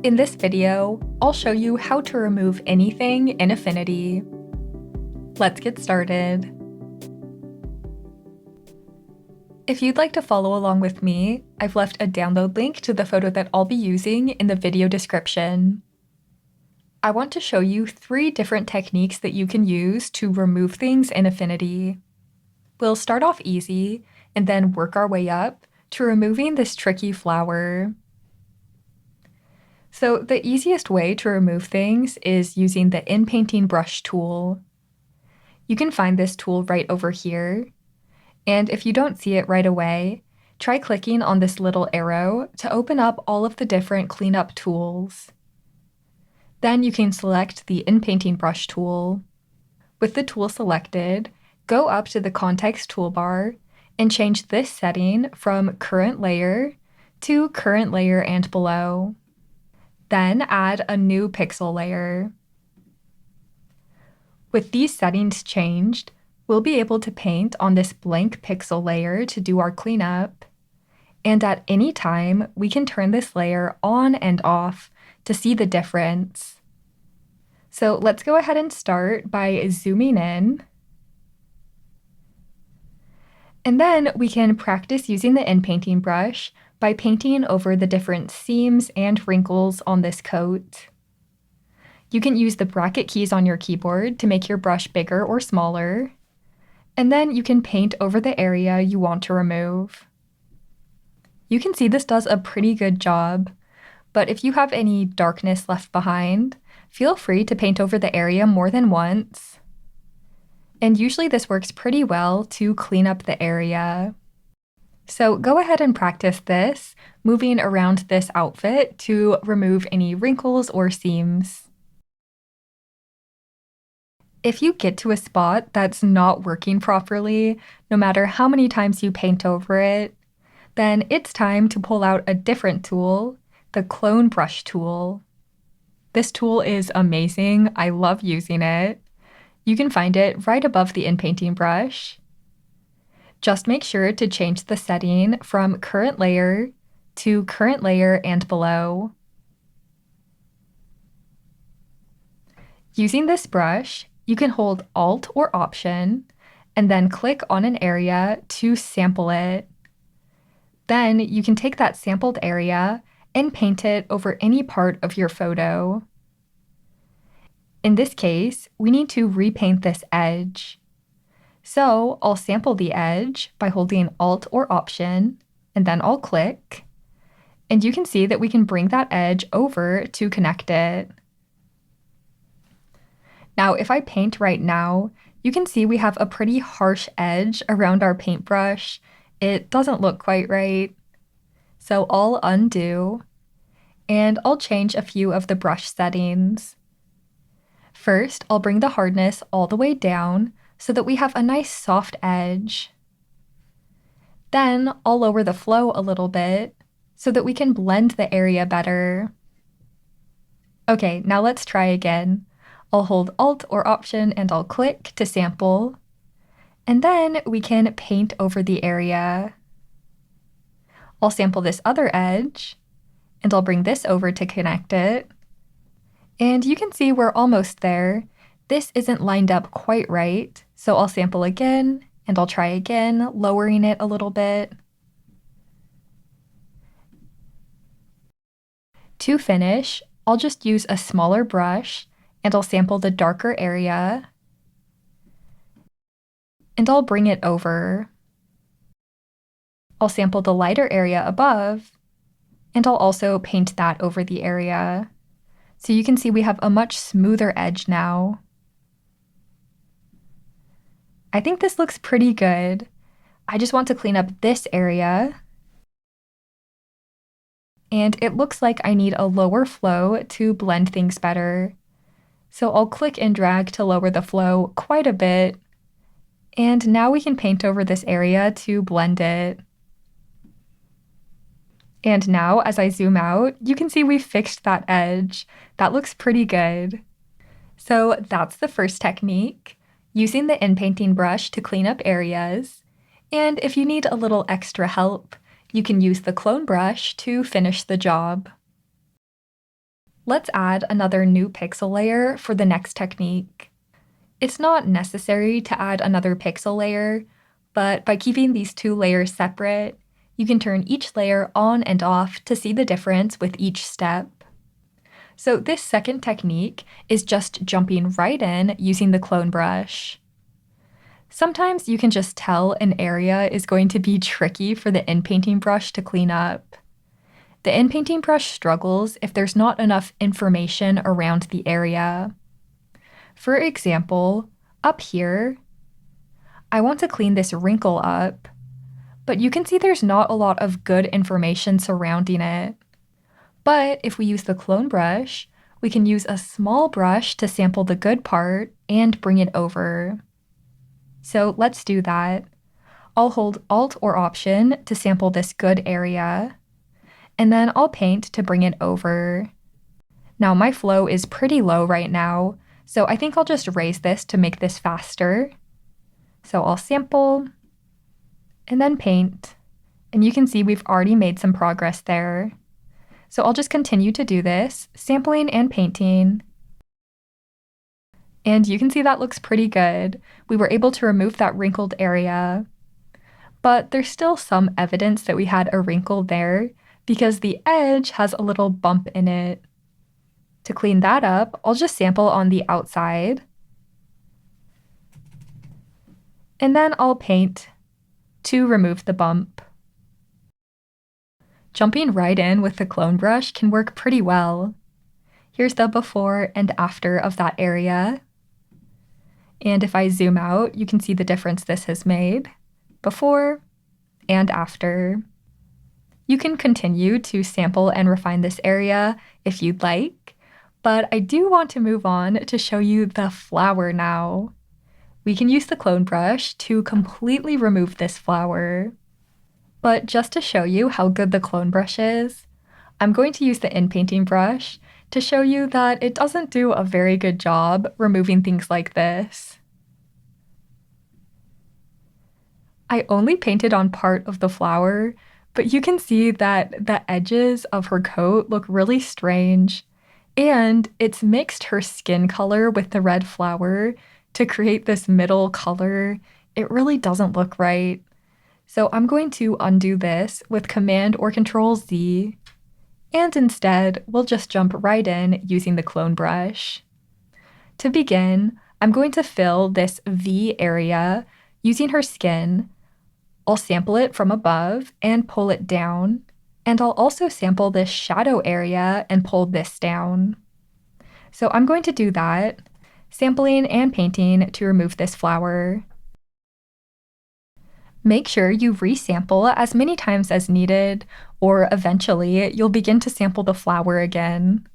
In this video, I'll show you how to remove anything in Affinity. Let's get started. If you'd like to follow along with me, I've left a download link to the photo that I'll be using in the video description. I want to show you 3 different techniques that you can use to remove things in Affinity. We'll start off easy and then work our way up to removing this tricky flower. So the easiest way to remove things is using the In-Painting brush tool. You can find this tool right over here. And if you don't see it right away, try clicking on this little arrow to open up all of the different cleanup tools. Then you can select the In-Painting brush tool. With the tool selected, go up to the context toolbar and change this setting from Current Layer to Current Layer and Below. Then add a new pixel layer. With these settings changed, we'll be able to paint on this blank pixel layer to do our cleanup. And at any time, we can turn this layer on and off to see the difference. So let's go ahead and start by zooming in. And then we can practice using the In-Painting brush by painting over the different seams and wrinkles on this coat. You can use the bracket keys on your keyboard to make your brush bigger or smaller, and then you can paint over the area you want to remove. You can see this does a pretty good job, but if you have any darkness left behind, feel free to paint over the area more than once. And usually this works pretty well to clean up the area. So go ahead and practice this, moving around this outfit to remove any wrinkles or seams. If you get to a spot that's not working properly, no matter how many times you paint over it, then it's time to pull out a different tool, the Clone Brush tool. This tool is amazing. I love using it. You can find it right above the In-Painting brush. Just make sure to change the setting from Current Layer to Current Layer and Below. Using this brush, you can hold Alt or Option and then click on an area to sample it. Then you can take that sampled area and paint it over any part of your photo. In this case, we need to repaint this edge. So I'll sample the edge by holding Alt or Option, and then I'll click. And you can see that we can bring that edge over to connect it. Now, if I paint right now, you can see we have a pretty harsh edge around our paintbrush. It doesn't look quite right. So I'll undo, and I'll change a few of the brush settings. First, I'll bring the hardness all the way down so that we have a nice soft edge. Then I'll lower the flow a little bit so that we can blend the area better. Okay, now let's try again. I'll hold Alt or Option and I'll click to sample. And then we can paint over the area. I'll sample this other edge, and I'll bring this over to connect it. And you can see we're almost there. This isn't lined up quite right, so I'll sample again, and I'll try again, lowering it a little bit. To finish, I'll just use a smaller brush, and I'll sample the darker area, and I'll bring it over. I'll sample the lighter area above, and I'll also paint that over the area. So you can see we have a much smoother edge now. I think this looks pretty good. I just want to clean up this area. And it looks like I need a lower flow to blend things better. So I'll click and drag to lower the flow quite a bit. And now we can paint over this area to blend it. And now, as I zoom out, you can see we fixed that edge. That looks pretty good. So that's the first technique, using the In-Painting brush to clean up areas. And if you need a little extra help, you can use the Clone brush to finish the job. Let's add another new pixel layer for the next technique. It's not necessary to add another pixel layer, but by keeping these two layers separate, you can turn each layer on and off to see the difference with each step. So this second technique is just jumping right in using the clone brush. Sometimes you can just tell an area is going to be tricky for the inpainting brush to clean up. The inpainting brush struggles if there's not enough information around the area. For example, up here, I want to clean this wrinkle up, but you can see there's not a lot of good information surrounding it. But if we use the clone brush, we can use a small brush to sample the good part and bring it over. So let's do that. I'll hold Alt or Option to sample this good area, and then I'll paint to bring it over. Now my flow is pretty low right now, so I think I'll just raise this to make this faster. So I'll sample, and then paint, and you can see we've already made some progress there. So I'll just continue to do this, sampling and painting. And you can see that looks pretty good. We were able to remove that wrinkled area. But there's still some evidence that we had a wrinkle there because the edge has a little bump in it. To clean that up, I'll just sample on the outside. And then I'll paint to remove the bump. Jumping right in with the clone brush can work pretty well. Here's the before and after of that area. And if I zoom out, you can see the difference this has made, before and after. You can continue to sample and refine this area if you'd like, but I do want to move on to show you the flower now. We can use the clone brush to completely remove this flower. But just to show you how good the clone brush is, I'm going to use the inpainting brush to show you that it doesn't do a very good job removing things like this. I only painted on part of the flower, but you can see that the edges of her coat look really strange, and it's mixed her skin color with the red flower to create this middle color. It really doesn't look right. So I'm going to undo this with Command or Control Z, and instead we'll just jump right in using the clone brush. To begin, I'm going to fill this V area using her skin. I'll sample it from above and pull it down, and I'll also sample this shadow area and pull this down. So I'm going to do that, sampling and painting to remove this flower. Make sure you resample as many times as needed, or eventually you'll begin to sample the flower again.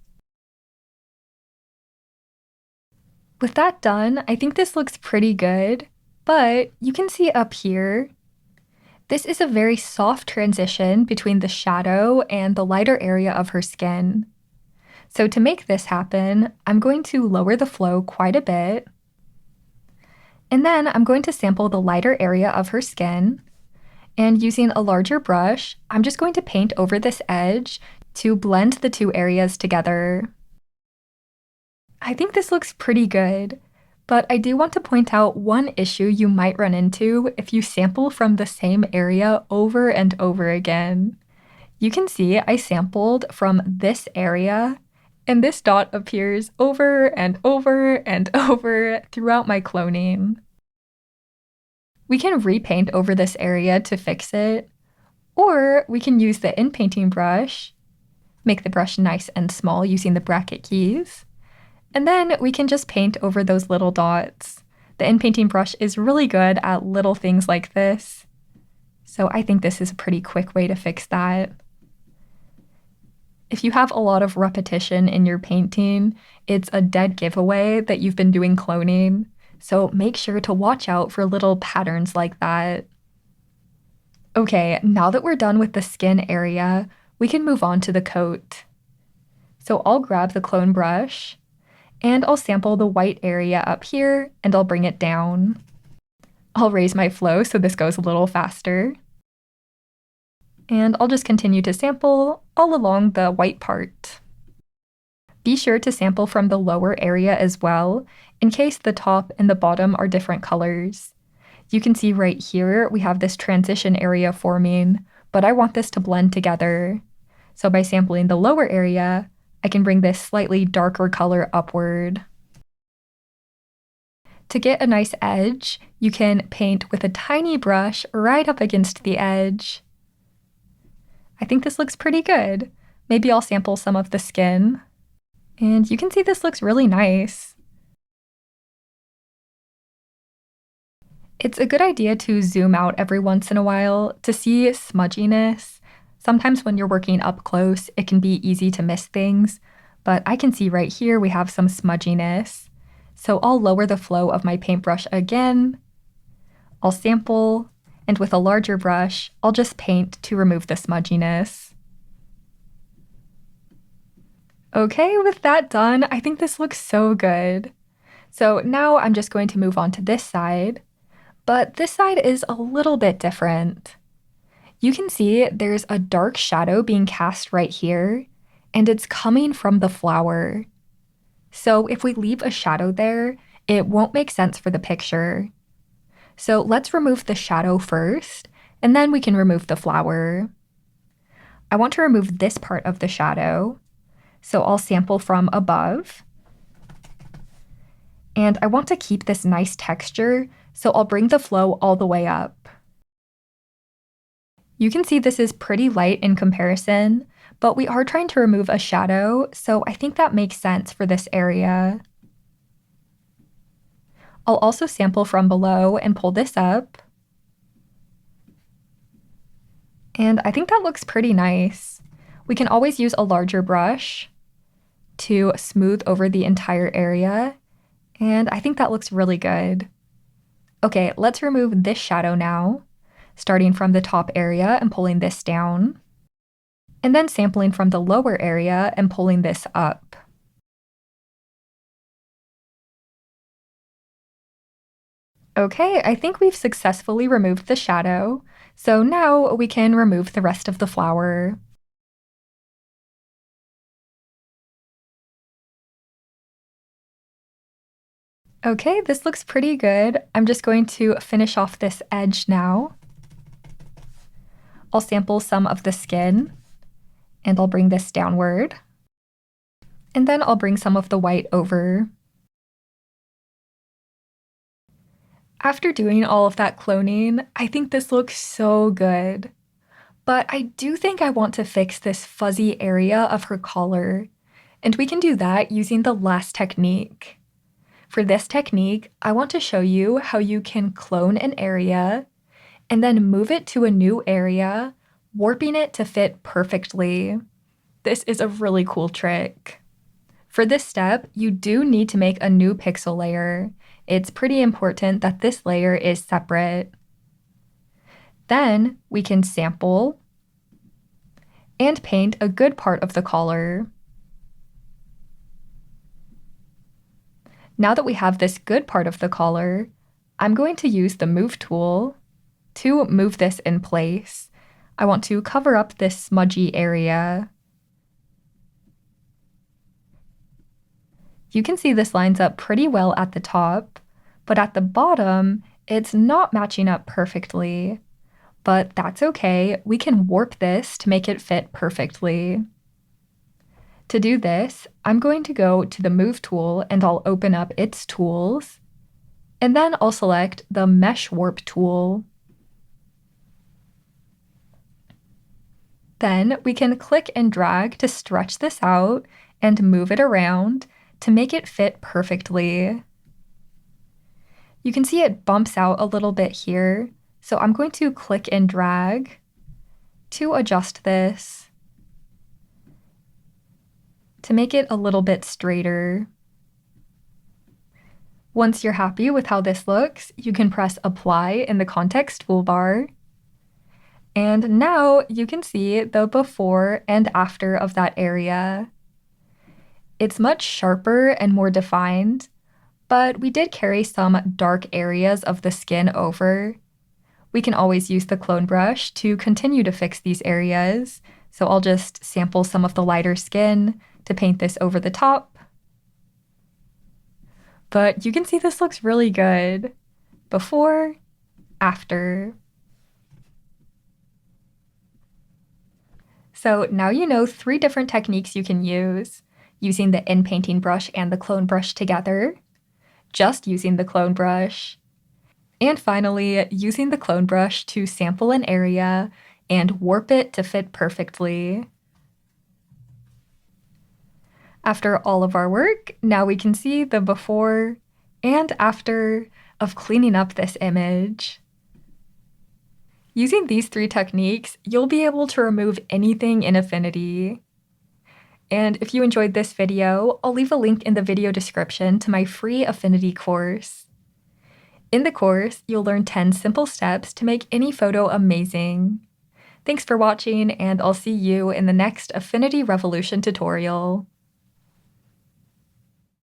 With that done, I think this looks pretty good, but you can see up here, this is a very soft transition between the shadow and the lighter area of her skin. So to make this happen, I'm going to lower the flow quite a bit. And then I'm going to sample the lighter area of her skin. And using a larger brush, I'm just going to paint over this edge to blend the two areas together. I think this looks pretty good, but I do want to point out one issue you might run into if you sample from the same area over and over again. You can see I sampled from this area, and this dot appears over and over and over throughout my cloning. We can repaint over this area to fix it, or we can use the inpainting brush, make the brush nice and small using the bracket keys, and then we can just paint over those little dots. The inpainting brush is really good at little things like this, so I think this is a pretty quick way to fix that. If you have a lot of repetition in your painting, it's a dead giveaway that you've been doing cloning, so make sure to watch out for little patterns like that. Okay, now that we're done with the skin area, we can move on to the coat. So I'll grab the clone brush, and I'll sample the white area up here, and I'll bring it down. I'll raise my flow so this goes a little faster. And I'll just continue to sample all along the white part. Be sure to sample from the lower area as well, in case the top and the bottom are different colors. You can see right here we have this transition area forming, but I want this to blend together. So by sampling the lower area, I can bring this slightly darker color upward. To get a nice edge, you can paint with a tiny brush right up against the edge. I think this looks pretty good. Maybe I'll sample some of the skin. And you can see this looks really nice. It's a good idea to zoom out every once in a while to see smudginess. Sometimes when you're working up close, it can be easy to miss things, but I can see right here we have some smudginess. So I'll lower the flow of my paintbrush again. I'll sample, and with a larger brush, I'll just paint to remove the smudginess. Okay, with that done, I think this looks so good. So now I'm just going to move on to this side, but this side is a little bit different. You can see there's a dark shadow being cast right here, and it's coming from the flower. So if we leave a shadow there, it won't make sense for the picture. So let's remove the shadow first, and then we can remove the flower. I want to remove this part of the shadow, so I'll sample from above. And I want to keep this nice texture, so I'll bring the flow all the way up. You can see this is pretty light in comparison, but we are trying to remove a shadow, so I think that makes sense for this area. I'll also sample from below and pull this up. And I think that looks pretty nice. We can always use a larger brush to smooth over the entire area, and I think that looks really good. Okay, let's remove this shadow now, starting from the top area and pulling this down, and then sampling from the lower area and pulling this up. Okay, I think we've successfully removed the shadow, so now we can remove the rest of the flower. Okay, this looks pretty good. I'm just going to finish off this edge now. I'll sample some of the skin, and I'll bring this downward. And then I'll bring some of the white over. After doing all of that cloning, I think this looks so good. But I do think I want to fix this fuzzy area of her collar, and we can do that using the last technique. For this technique, I want to show you how you can clone an area and then move it to a new area, warping it to fit perfectly. This is a really cool trick. For this step, you do need to make a new pixel layer. It's pretty important that this layer is separate. Then we can sample and paint a good part of the collar. Now that we have this good part of the collar, I'm going to use the Move tool to move this in place. I want to cover up this smudgy area. You can see this lines up pretty well at the top, but at the bottom, it's not matching up perfectly. But that's okay, we can warp this to make it fit perfectly. To do this, I'm going to go to the Move tool and I'll open up its tools, and then I'll select the Mesh Warp tool. Then we can click and drag to stretch this out and move it around to make it fit perfectly. You can see it bumps out a little bit here, so I'm going to click and drag to adjust this to make it a little bit straighter. Once you're happy with how this looks, you can press Apply in the context toolbar. And now you can see the before and after of that area. It's much sharper and more defined, but we did carry some dark areas of the skin over. We can always use the clone brush to continue to fix these areas, so I'll just sample some of the lighter skin to paint this over the top. But you can see this looks really good. Before, after. So now you know 3 different techniques you can use, using the in-painting brush and the clone brush together, just using the clone brush, and finally, using the clone brush to sample an area and warp it to fit perfectly. After all of our work, now we can see the before and after of cleaning up this image. Using these 3 techniques, you'll be able to remove anything in Affinity. And if you enjoyed this video, I'll leave a link in the video description to my free Affinity course. In the course, you'll learn 10 simple steps to make any photo amazing. Thanks for watching, and I'll see you in the next Affinity Revolution tutorial.